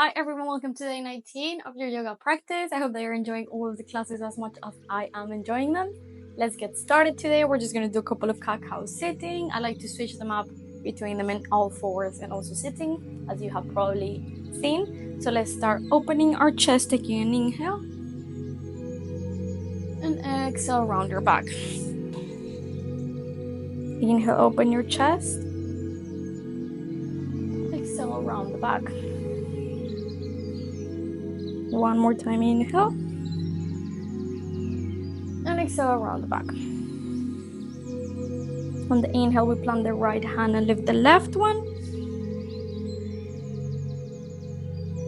Hi everyone, welcome to day 19 of your yoga practice. I hope that you're enjoying all of the classes as much as I am enjoying them. Let's get started today. We're just going to do a couple of cat-cow sitting. I like to switch them up between them in all fours and also sitting, as you have probably seen. So let's start opening our chest. Taking an inhale and exhale, round your back. Inhale, open your chest. Exhale, around the back. One more time, inhale. And exhale, around the back. On the inhale, we plant the right hand and lift the left one.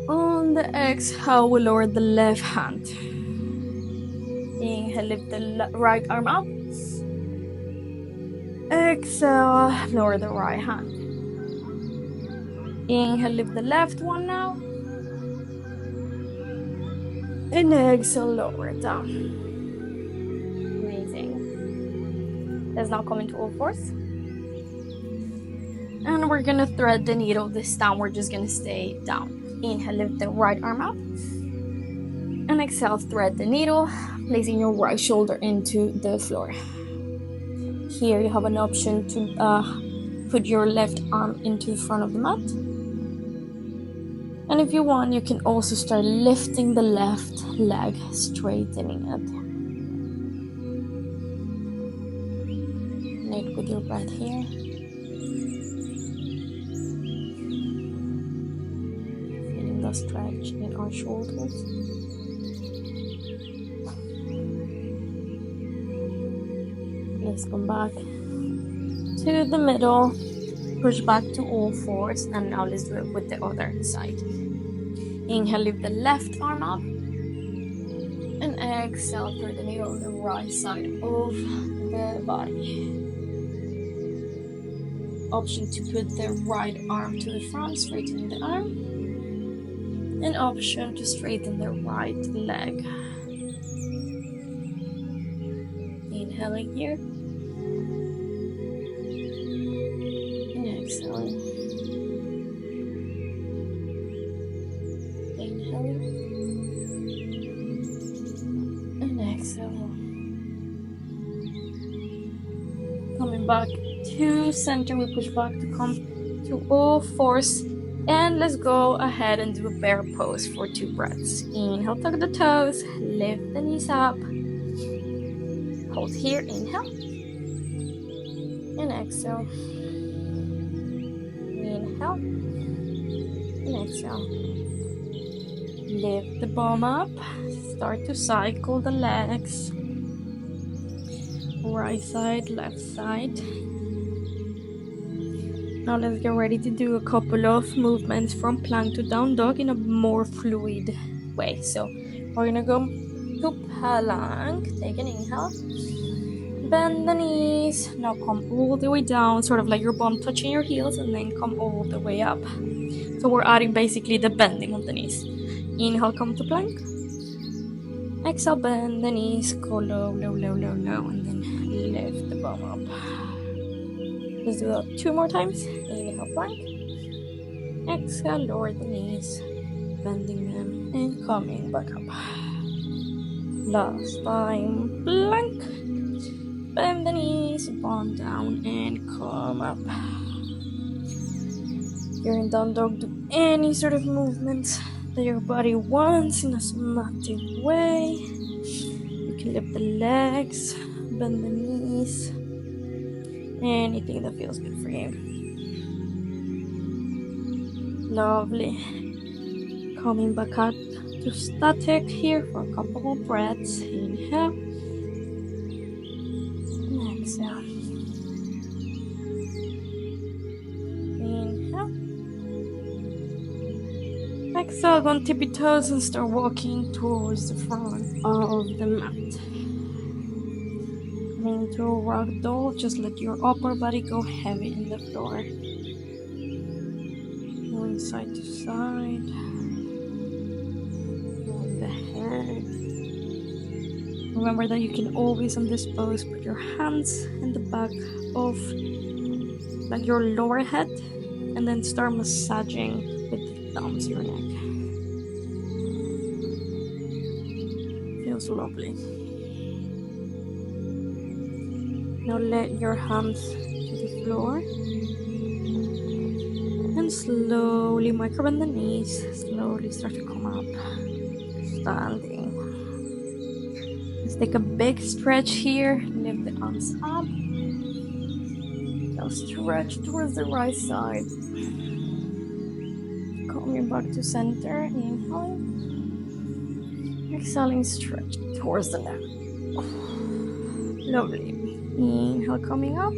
On the exhale, we lower the left hand. Inhale, lift the right arm up. Exhale, lower the right hand. Inhale, lift the left one now. And exhale, lower it down. Amazing. Let's now come into all fours. And we're gonna thread the needle this time. We're just gonna stay down. Inhale, lift the right arm up. And exhale, thread the needle, placing your right shoulder into the floor. Here you have an option to put your left arm into the front of the mat. And if you want, you can also start lifting the left leg, straightening it. Connect with your breath here. Feeling the stretch in our shoulders. Let's come back to the middle, push back to all fours, and now let's do it with the other side. Inhale, lift the left arm up, and exhale, thread the needle on the right side of the body. Option to put the right arm to the front, straightening the arm, and option to straighten the right leg. Inhaling here. Exhaling. Inhaling. And exhale. Coming back to center, we push back to come to all fours. And let's go ahead and do a bear pose for 2 breaths. Inhale, tuck the toes, lift the knees up. Hold here, inhale. And exhale. Inhale and exhale. Lift the bum up. Start to cycle the legs. Right side, left side. Now let's get ready to do a couple of movements from plank to down dog in a more fluid way. So we're gonna go to plank. Take an inhale. Bend the knees. Now come all the way down, sort of like your bum touching your heels, and then come all the way up. So we're adding basically the bending of the knees. Inhale, come to plank. Exhale, bend the knees. Go low, low, low, low, low, and then lift the bum up. Let's do that 2 more times. Inhale, plank. Exhale, lower the knees, bending them and coming back up. Last time, plank. Bend the knees, bend down and come up. You're in down dog, do any sort of movements that your body wants in a somatic way. You can lift the legs, bend the knees, anything that feels good for you. Lovely. Coming back up to static here for a couple of breaths. Inhale. Exhale. Inhale. Exhale, go on tippy toes and start walking towards the front of the mat. Coming into a ragdoll, just let your upper body go heavy in the floor. Going side to side. Moving the head. Remember that you can always on this pose put your hands in the back of like your lower head and then start massaging with the thumbs your neck. Feels lovely. Now let your hands to the floor and slowly microbend the knees. Slowly start to come up. Standing. Let's take a big stretch here. Lift the arms up. Now stretch towards the right side. Coming back to center. Inhaling. Exhaling, stretch towards the neck. Lovely. Inhale, coming up.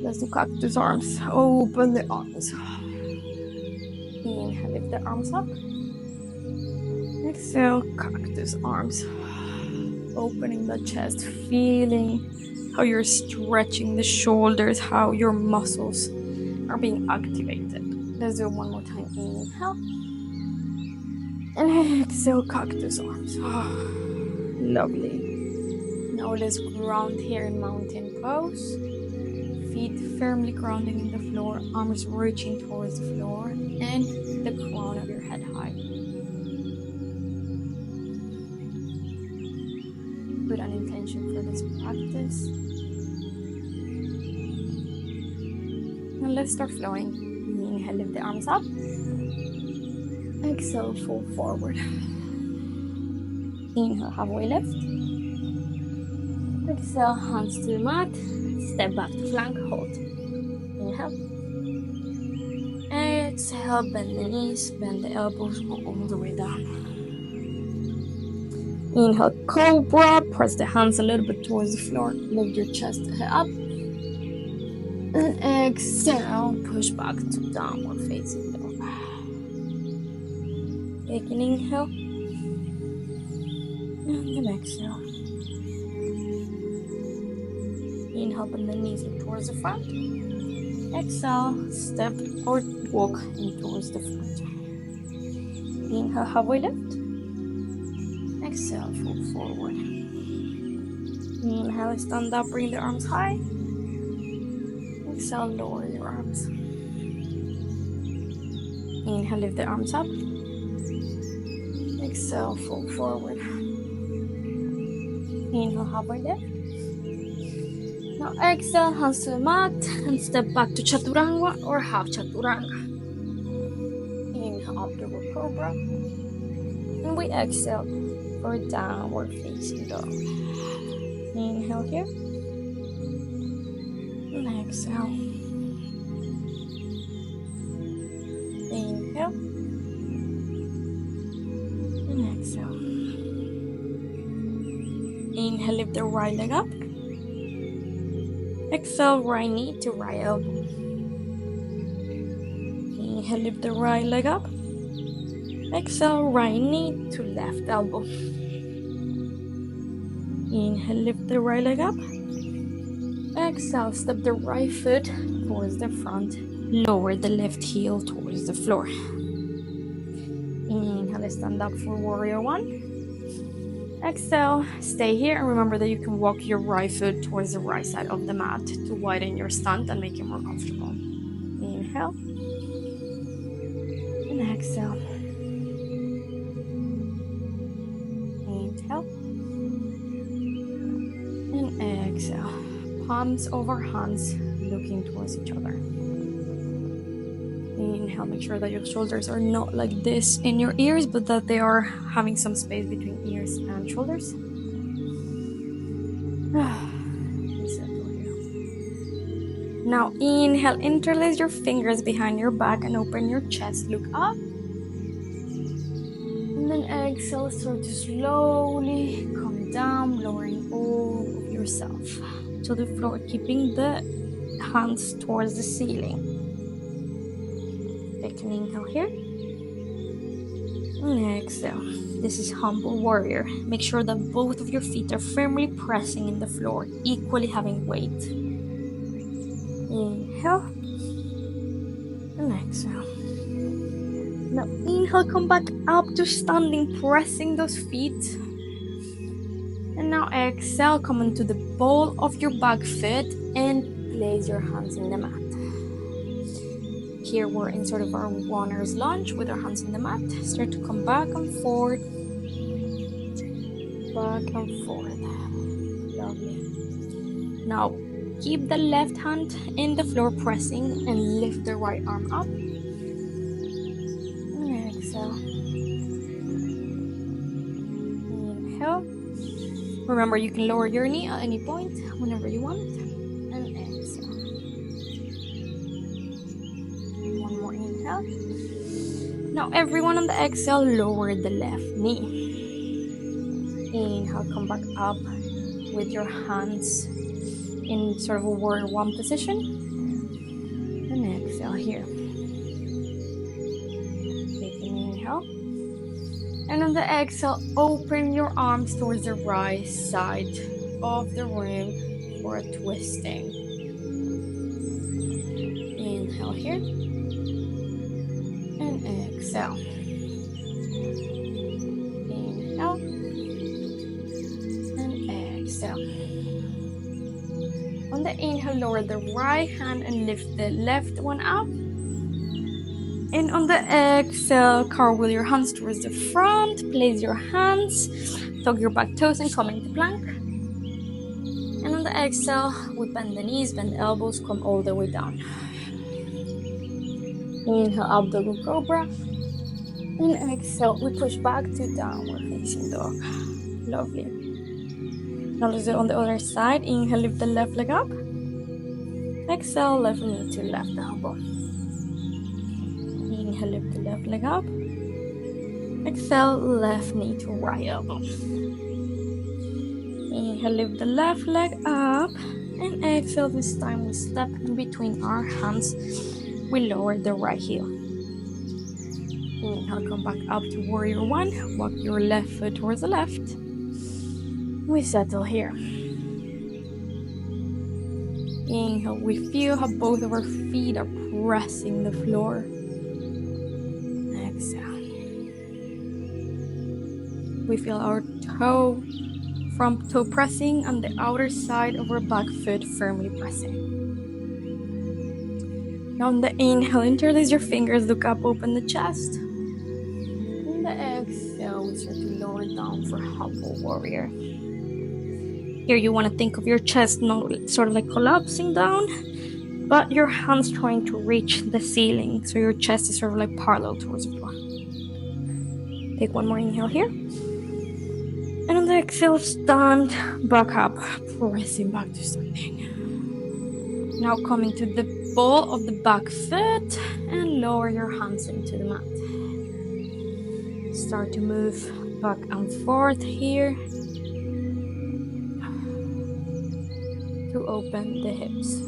Let's do cactus arms. Open the arms. Inhale, lift the arms up. Exhale, cactus arms. Opening the chest, feeling how you're stretching the shoulders, how your muscles are being activated. Let's do it one more time. Inhale. And exhale, cactus arms. Lovely. Now let's ground here in mountain pose. Feet firmly grounding in the floor, arms reaching towards the floor, and the crown of your head high. Put an intention for this practice. And let's start flowing. Inhale, lift the arms up. Exhale, fold forward. Inhale, halfway lift. Exhale, hands to the mat. Step back to plank, hold. Inhale. Exhale, bend the knees, bend the elbows, go all the way down. Inhale, cobra. Press the hands a little bit towards the floor. Lift your chest head up. And exhale, push back to downward facing dog. Take an inhale. And then exhale. Inhale, bend the knees in towards the front. Exhale, step or walk in towards the front. Inhale, halfway lift. Exhale, fold forward. Inhale, stand up, bring the arms high. Exhale, lower your arms. Inhale, lift the arms up. Exhale, fold forward. Inhale, halfway lift. Now exhale, hands to the mat and step back to chaturanga or half chaturanga. Inhale, upward cobra. And we exhale for downward facing dog. Inhale here. And exhale. Inhale. And exhale. Inhale, lift the right leg up. Exhale, right knee to right elbow. Inhale, lift the right leg up. Exhale, right knee to left elbow. Inhale, lift the right leg up. Exhale, step the right foot towards the front. Lower the left heel towards the floor. Inhale, stand up for warrior one. Exhale, stay here, and remember that you can walk your right foot towards the right side of the mat to widen your stance and make it more comfortable. Inhale. And exhale. Inhale. And exhale. Palms over hands, looking towards each other. Inhale, make sure that your shoulders are not like this in your ears, but that they are having some space between ears and shoulders. Now inhale, interlace your fingers behind your back and open your chest, look up. And then exhale, start to slowly come down, lowering all of yourself to the floor, keeping the hands towards the ceiling. Take an inhale here. And exhale. This is humble warrior. Make sure that both of your feet are firmly pressing in the floor, equally having weight. Inhale. And exhale. Now inhale, come back up to standing, pressing those feet. And now exhale, come into the ball of your back foot and place your hands in the mat. here we're in sort of our runner's lunge with our hands on the mat. Start to come back and forth. Back and forth. Lovely. Now keep the left hand in the floor pressing and lift the right arm up. And exhale. Inhale. Remember, you can lower your knee at any point whenever you want. And exhale. One more inhale. Now everyone on the exhale, lower the left knee. Inhale, come back up with your hands in sort of a warrior one position. And exhale here. Take an inhale. And on the exhale, open your arms towards the right side of the room for a twisting. Inhale here. And exhale. Inhale. And exhale. On the inhale, lower the right hand and lift the left one up. And on the exhale, cartwheel your hands towards the front. Place your hands, tuck your back toes and come into plank. And on the exhale, we bend the knees, bend the elbows, come all the way down. Inhale, abdomen cobra. And exhale, we push back to downward facing dog. Lovely. Now let's do it on the other side. Inhale, lift the left leg up. Exhale, left knee to left elbow. Inhale, lift the left leg up. Exhale, left knee to right elbow. Inhale, lift the left leg up. And exhale, this time we step in between our hands. We lower the right heel. Inhale, come back up to warrior one. Walk your left foot towards the left. We settle here. Inhale, we feel how both of our feet are pressing the floor. Exhale. We feel our front toe pressing and the outer side of our back foot firmly pressing. Now on the inhale, interlace your fingers, look up, open the chest. On the exhale, we start to lower down for humble warrior. Here you want to think of your chest not sort of like collapsing down, but your hands trying to reach the ceiling. So your chest is sort of like parallel towards the floor. Take one more inhale here. And on the exhale, stand back up, pressing back to standing. Now coming to the ball of the back foot and lower your hands into the mat. Start to move back and forth here. To open the hips.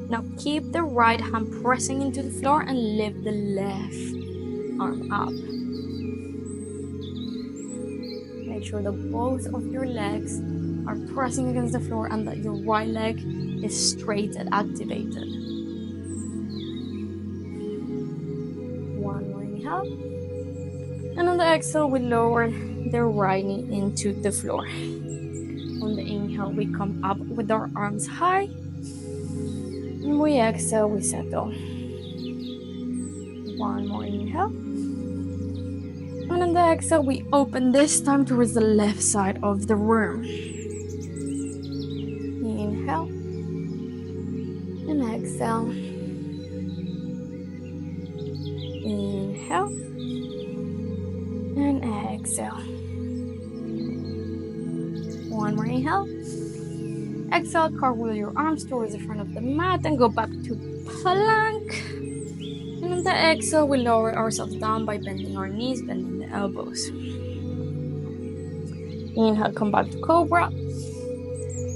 Now keep the right hand pressing into the floor and lift the left arm up. Make sure that both of your legs are pressing against the floor and that your right leg is straight and activated. One more inhale. And on the exhale, we lower the right knee into the floor. On the inhale, we come up with our arms high. And we exhale, we settle. One more inhale. And on the exhale, we open this time towards the left side of the room. Inhale. And exhale. Inhale. And exhale. One more inhale. Exhale, cartwheel your arms towards the front of the mat and go back to plank. And on the exhale, we lower ourselves down by bending our knees, bending the elbows. Inhale, come back to cobra.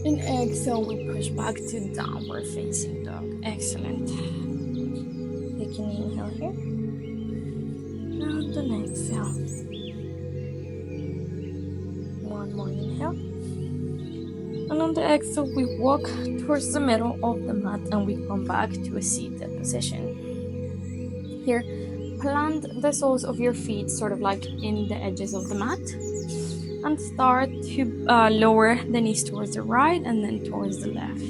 And exhale, we push back to downward facing dog. Excellent. Take an inhale here. And an exhale. One more inhale. And on the exhale, we walk towards the middle of the mat and we come back to a seated position. Here, plant the soles of your feet sort of like in the edges of the mat. And start to lower the knees towards the right and then towards the left.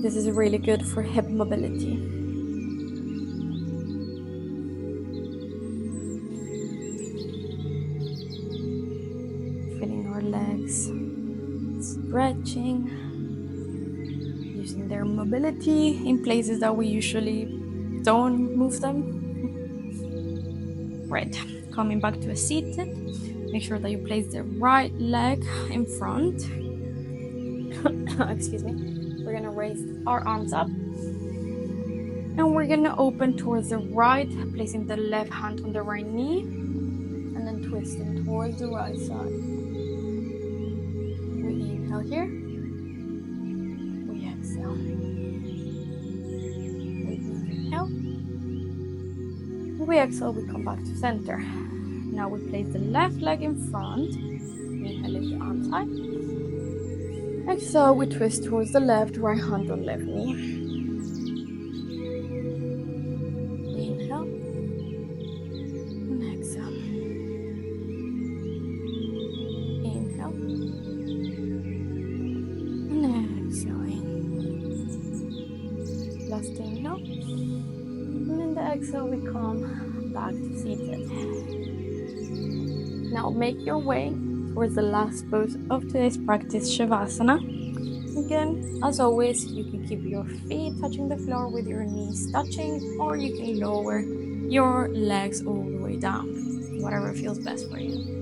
This is really good for hip mobility. Feeling our legs stretching, using their mobility in places that we usually don't move them. Right, coming back to a seated. Make sure that you place the right leg in front. Excuse me. We're gonna raise our arms up. And we're gonna open towards the right, placing the left hand on the right knee. And then twisting towards the right side. We inhale here. We exhale. We inhale. We exhale, we come back to center. Now we place the left leg in front. Inhale, lift the arms high. Exhale, we twist towards the left, right hand on left knee. Inhale. And exhale. Inhale. And exhaling. Last inhale. And in the exhale, we come back to seated. Now make your way towards the last pose of today's practice, Shavasana. Again, as always, you can keep your feet touching the floor with your knees touching, or you can lower your legs all the way down, whatever feels best for you.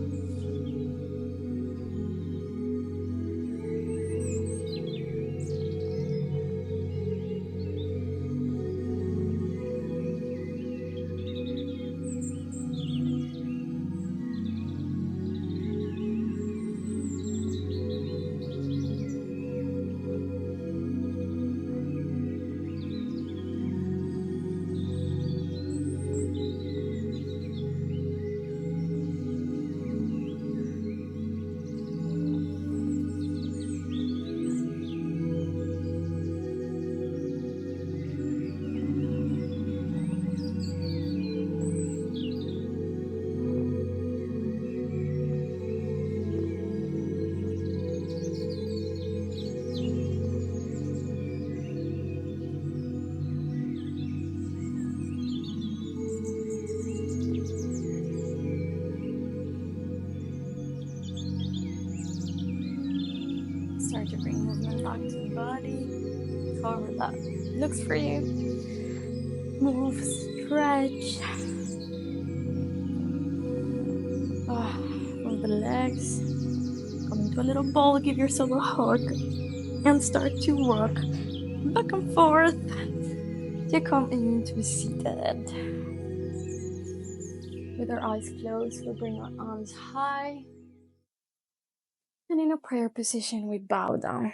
Start to bring movement back to the body, however that looks for you. Move, stretch. Move the legs. Come into a little ball, give yourself a hug, and start to rock back and forth to come into seated. With our eyes closed, we bring our arms high. And in a prayer position, we bow down.